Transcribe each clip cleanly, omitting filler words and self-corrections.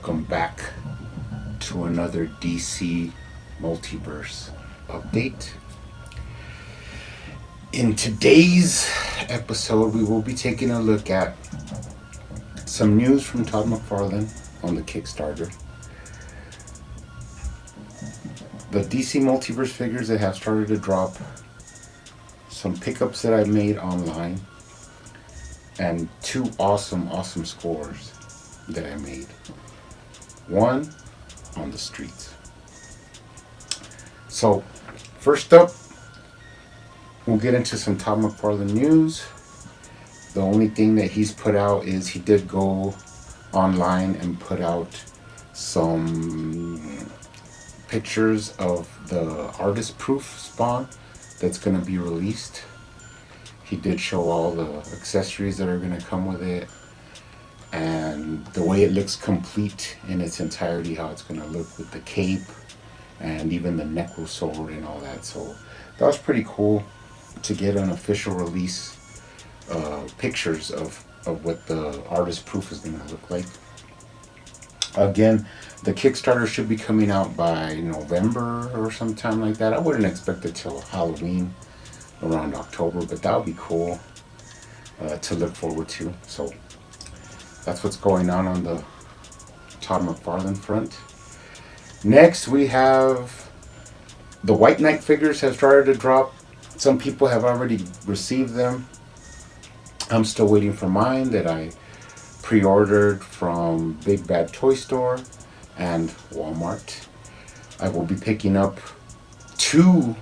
welcome back to another DC Multiverse update. In today's episode, we will be taking a look at some news from Todd McFarlane on the Kickstarter, the DC Multiverse figures that have started to drop, some pickups that I've made online, and two awesome scores that I made. One on the streets. So, first up, we'll get into some Todd McFarlane news. The only thing that he's put out is he did go online and put out some pictures of the artist proof spawn that's going to be released. He did show all the accessories that are going to come with it and the way it looks complete in its entirety, how it's going to look with the cape and even the necro sword and all that. So that was pretty cool to get an official release pictures of what the artist proof is going to look like. Again, the Kickstarter should be coming out by November or sometime like that. I wouldn't expect it till Halloween, around October, but that would be cool to look forward to. So that's what's going on the Todd McFarlane front. Next, we have the White Knight figures have started to drop. Some people have already received them. I'm still waiting for mine that I pre-ordered from Big Bad Toy Store and Walmart. I will be picking up three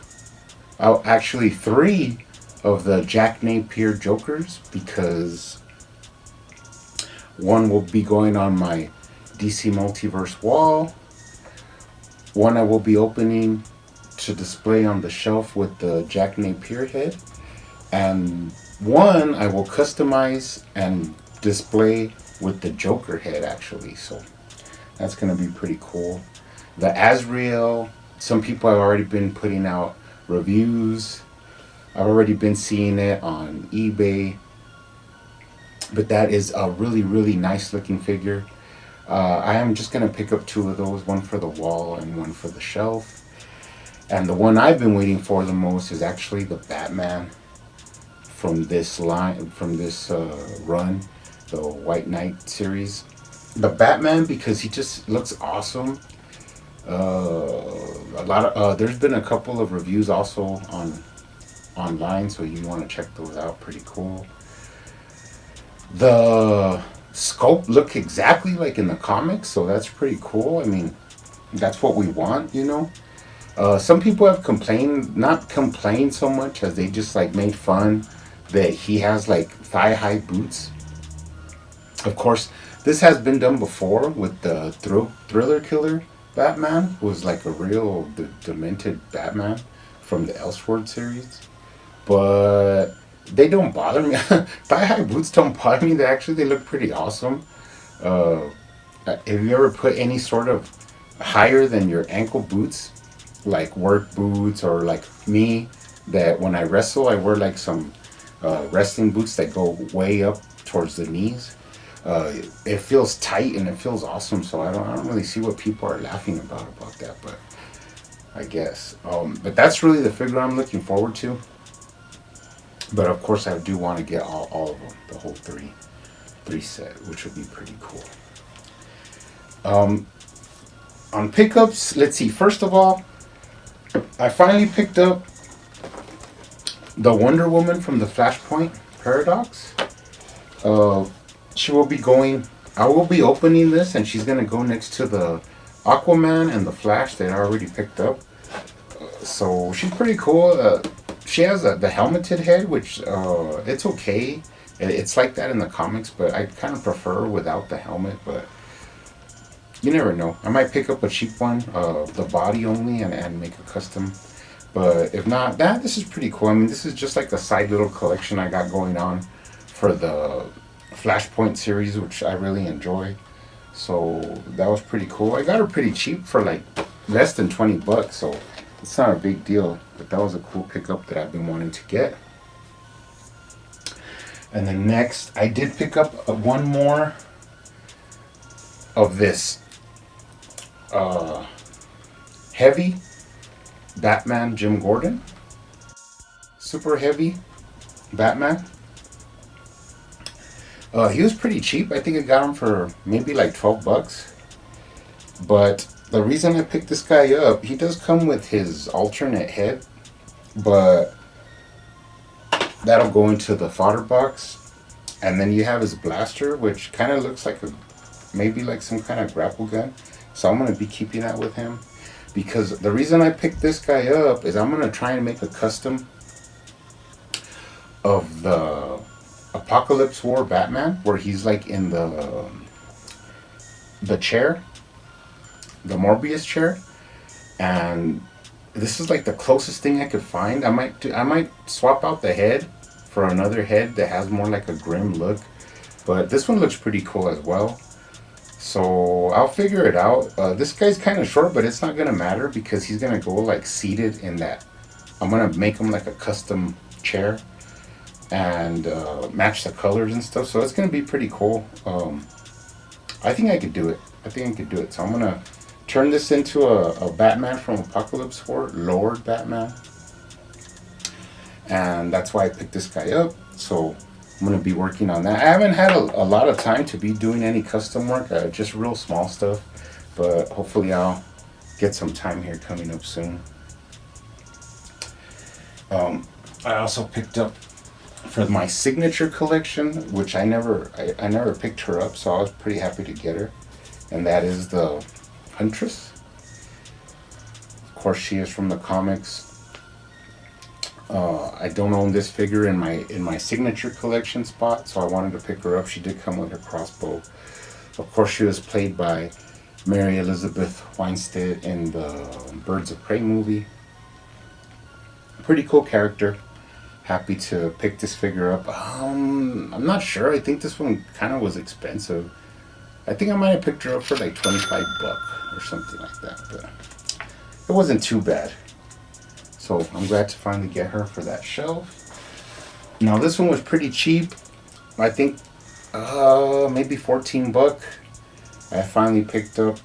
of the Jack Napier Jokers, because one will be going on my DC Multiverse wall. One I will be opening to display on the shelf with the Jack Napier head. And one I will customize and display with the Joker head, actually. So that's going to be pretty cool. The Azrael, some people have already been putting out reviews. I've already been seeing it on eBay. But that is a really nice looking figure. I am just going to pick up two of those, one for the wall and one for the shelf. And the one I've been waiting for the most is actually the Batman from this line, from this run, the White Knight series. The Batman, because he just looks awesome. There's been a couple of reviews also online, so you want to check those out. Pretty cool. The sculpt look exactly like in the comics, so that's pretty cool. I mean, that's what we want, Some people have not complained so much as they just made fun that he has thigh-high boots. Of course, this has been done before with the Thriller Killer Batman, who was a real demented Batman from the Elseworld series. But they don't bother me. Thigh-high boots don't bother me. They look pretty awesome. Have you ever put any sort of higher than your ankle boots, like work boots, or like me, that when I wrestle, I wear some wrestling boots that go way up towards the knees? It feels tight and it feels awesome. So I don't really see what people are laughing about that, but I guess. But that's really the figure I'm looking forward to. But of course, I do want to get all of them, the whole three set, which would be pretty cool. On pickups, let's see. First of all, I finally picked up the Wonder Woman from the Flashpoint Paradox. She will be going. I will be opening this, and she's gonna go next to the Aquaman and the Flash that I already picked up. So she's pretty cool. She has the helmeted head, which it's okay. It's like that in the comics, but I kind of prefer without the helmet. But you never know. I might pick up a cheap one, the body only, and make a custom. But if not, this is pretty cool. I mean, this is just like a side little collection I got going on for the Flashpoint series, which I really enjoy. So that was pretty cool. I got her pretty cheap for less than $20, so it's not a big deal. But that was a cool pickup that I've been wanting to get. And then next, I did pick up one more of this uh, heavy Batman Jim Gordon. Super heavy Batman. He was pretty cheap. I think I got him for maybe like $12. But the reason I picked this guy up, he does come with his alternate head, but that'll go into the fodder box. And then you have his blaster, which kind of looks like maybe like some kind of grapple gun. So I'm going to be keeping that with him. Because the reason I picked this guy up is I'm going to try and make a custom of the Apocalypse War Batman, where he's like in the chair, the Morbius chair. And this is like the closest thing I could find. I might swap out the head for another head that has more like a grim look. But this one looks pretty cool as well. So I'll figure it out. This guy's kind of short, but it's not going to matter because he's going to go like seated in that. I'm going to make him like a custom chair and match the colors and stuff. So it's going to be pretty cool. I think I could do it. So I'm going to turn this into a Batman from Apocalypse War, Lord Batman. And that's why I picked this guy up. So I'm going to be working on that. I haven't had a lot of time to be doing any custom work, just real small stuff. But hopefully I'll get some time here coming up soon. I also picked up for my signature collection, which I never picked her up, so I was pretty happy to get her. And that is the Huntress. Of course, she is from the comics. I don't own this figure in my signature collection spot, so I wanted to pick her up. She did come with her crossbow. Of course, she was played by Mary Elizabeth Winstead in the Birds of Prey movie. Pretty cool character. Happy to pick this figure up. I'm not sure. I think this one kind of was expensive. I think I might have picked her up for like $25 or something like that, but it wasn't too bad. So I'm glad to finally get her for that shelf. Now this one was pretty cheap. I think maybe $14. I finally picked up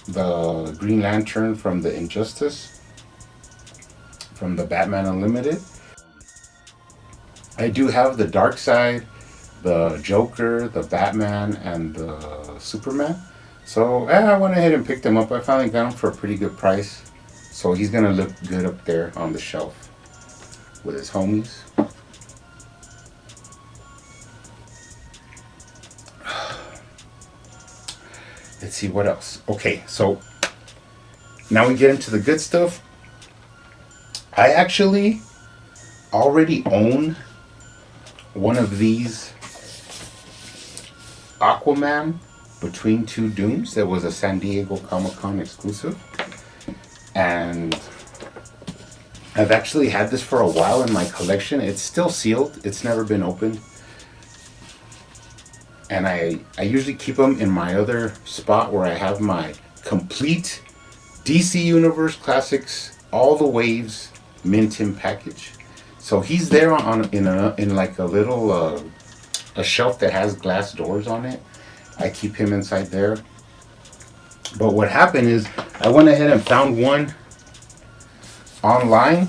the Green Lantern from the Injustice, from the Batman Unlimited. I do have the Darkseid, the Joker, the Batman, and the Superman. So I went ahead and picked them up. I finally got them for a pretty good price. So he's going to look good up there on the shelf with his homies. Let's see what else. Okay, so now we get into the good stuff. I actually already own one of these Aquaman Between Two Dooms. That was a San Diego Comic-Con exclusive. And I've actually had this for a while in my collection. It's still sealed. It's never been opened. And I usually keep them in my other spot where I have my complete DC Universe Classics, all the waves, mint in package. So he's there in like a little a shelf that has glass doors on it. I keep him inside there. But what happened is I went ahead and found one online.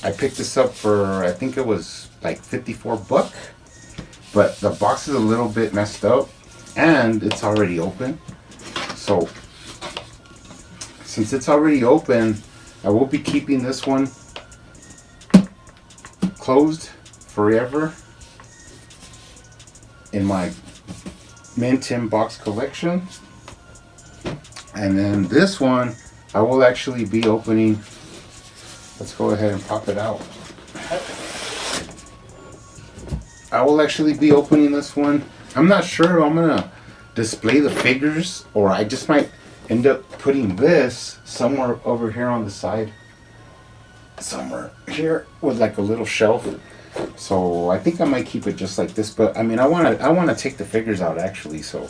I picked this up for, I think it was like $54. But the box is a little bit messed up and it's already open. So since it's already open, I will be keeping this one closed forever in my mint in box collection. And then this one I will actually be opening. Let's go ahead and pop it out. I will actually be opening this one. I'm not sure if I'm gonna display the figures or I just might end up putting this somewhere over here on the side. Somewhere here with like a little shelf. So I think I might keep it just like this, but I mean I wanna take the figures out actually, so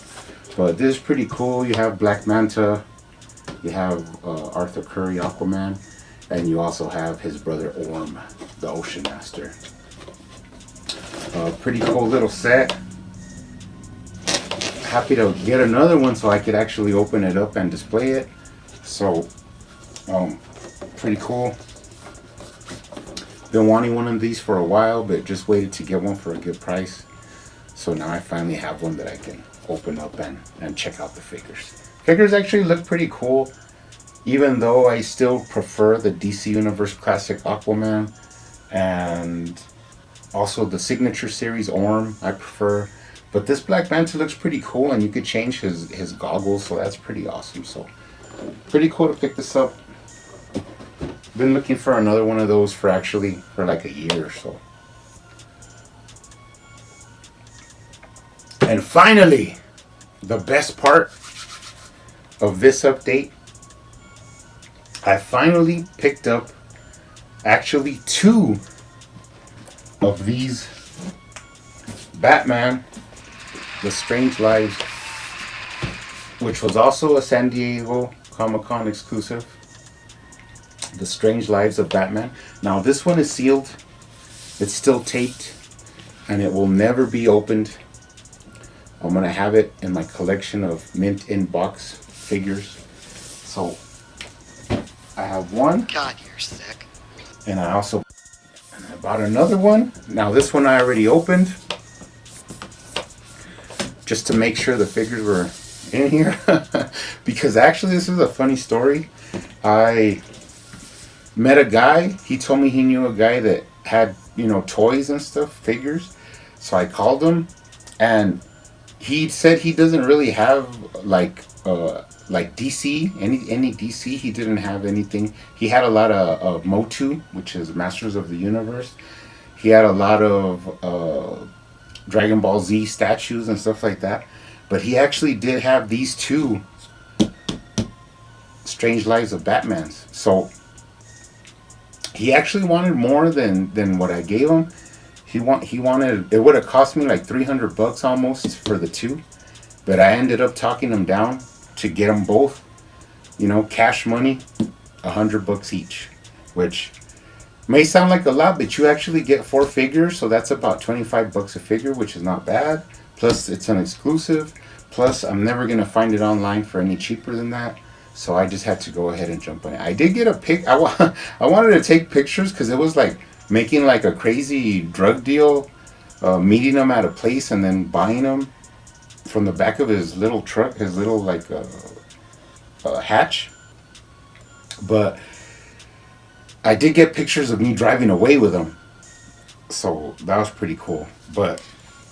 but this is pretty cool. You have Black Manta, you have Arthur Curry, Aquaman, and you also have his brother Orm, the Ocean Master. Pretty cool little set. Happy to get another one so I could actually open it up and display it. So, pretty cool. Been wanting one of these for a while, but just waited to get one for a good price. So now I finally have one that I can open up and check out the figures. Figures actually look pretty cool, even though I still prefer the DC Universe Classic Aquaman and also the Signature Series Orm I prefer. But this Black Manta looks pretty cool, and you could change his goggles, so that's pretty awesome. So pretty cool to pick this up. Been looking for another one of those for like a year or so. And finally, the best part of this update, I finally picked up actually 2 of these Batman, The Strange Lives, which was also a San Diego Comic-Con exclusive. The Strange Lives of Batman. Now this one is sealed. It's still taped, and it will never be opened. I'm gonna have it in my collection of mint in box figures. So I have one. God, you're sick. And I bought another one. Now this one I already opened, just to make sure the figures were in here. Because actually this is a funny story. I met a guy. He told me he knew a guy that had, toys and stuff, figures. So I called him, and he said he doesn't really have like DC, any DC. He didn't have anything. He had a lot of Motu, which is Masters of the Universe. He had a lot of Dragon Ball Z statues and stuff like that. But he actually did have these 2 Strange Lives of Batmans. So he actually wanted more than what I gave him. He wanted, it would have cost me like $300 almost for the 2, but I ended up talking him down to get them both. Cash money, $100 each, which may sound like a lot, but you actually get 4 figures, so that's about $25 a figure, which is not bad. Plus it's an exclusive. Plus I'm never gonna find it online for any cheaper than that. So I just had to go ahead and jump on it. I did get a pic. I wanted to take pictures because it was like making like a crazy drug deal, meeting them at a place and then buying them from the back of his little truck, his little like hatch. But I did get pictures of me driving away with them, so that was pretty cool. But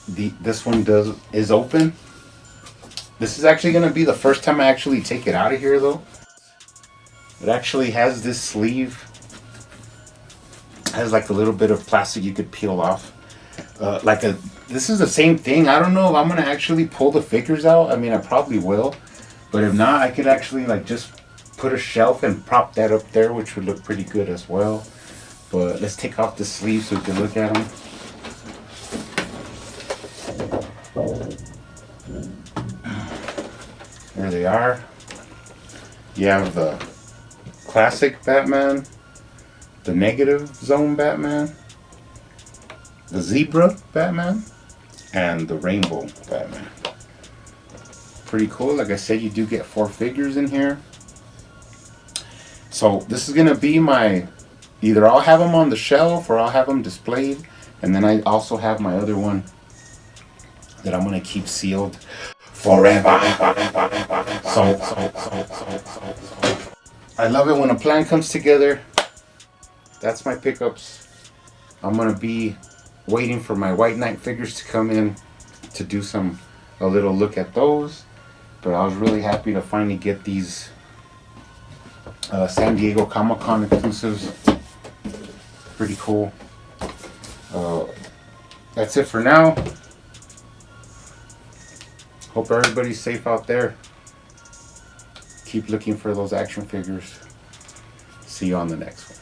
this one is open. This is actually going to be the first time I actually take it out of here, though. It actually has this sleeve. It has like a little bit of plastic you could peel off. This is the same thing. I don't know if I'm going to actually pull the figures out. I mean, I probably will. But if not, I could actually like just put a shelf and prop that up there, which would look pretty good as well. But let's take off the sleeve so we can look at them. There they are. You have the classic Batman, the negative zone Batman, the zebra Batman, and the rainbow Batman. Pretty cool. Like I said, you do get 4 figures in here. So this is going to be my, either I'll have them on the shelf or I'll have them displayed. And then I also have my other one that I'm going to keep sealed forever. So I love it when a plan comes together. That's my pickups. I'm going to be waiting for my White Knight figures to come in to do a little look at those. But I was really happy to finally get these San Diego Comic-Con exclusives. Pretty cool. That's it for now. Hope everybody's safe out there. Keep looking for those action figures. See you on the next one.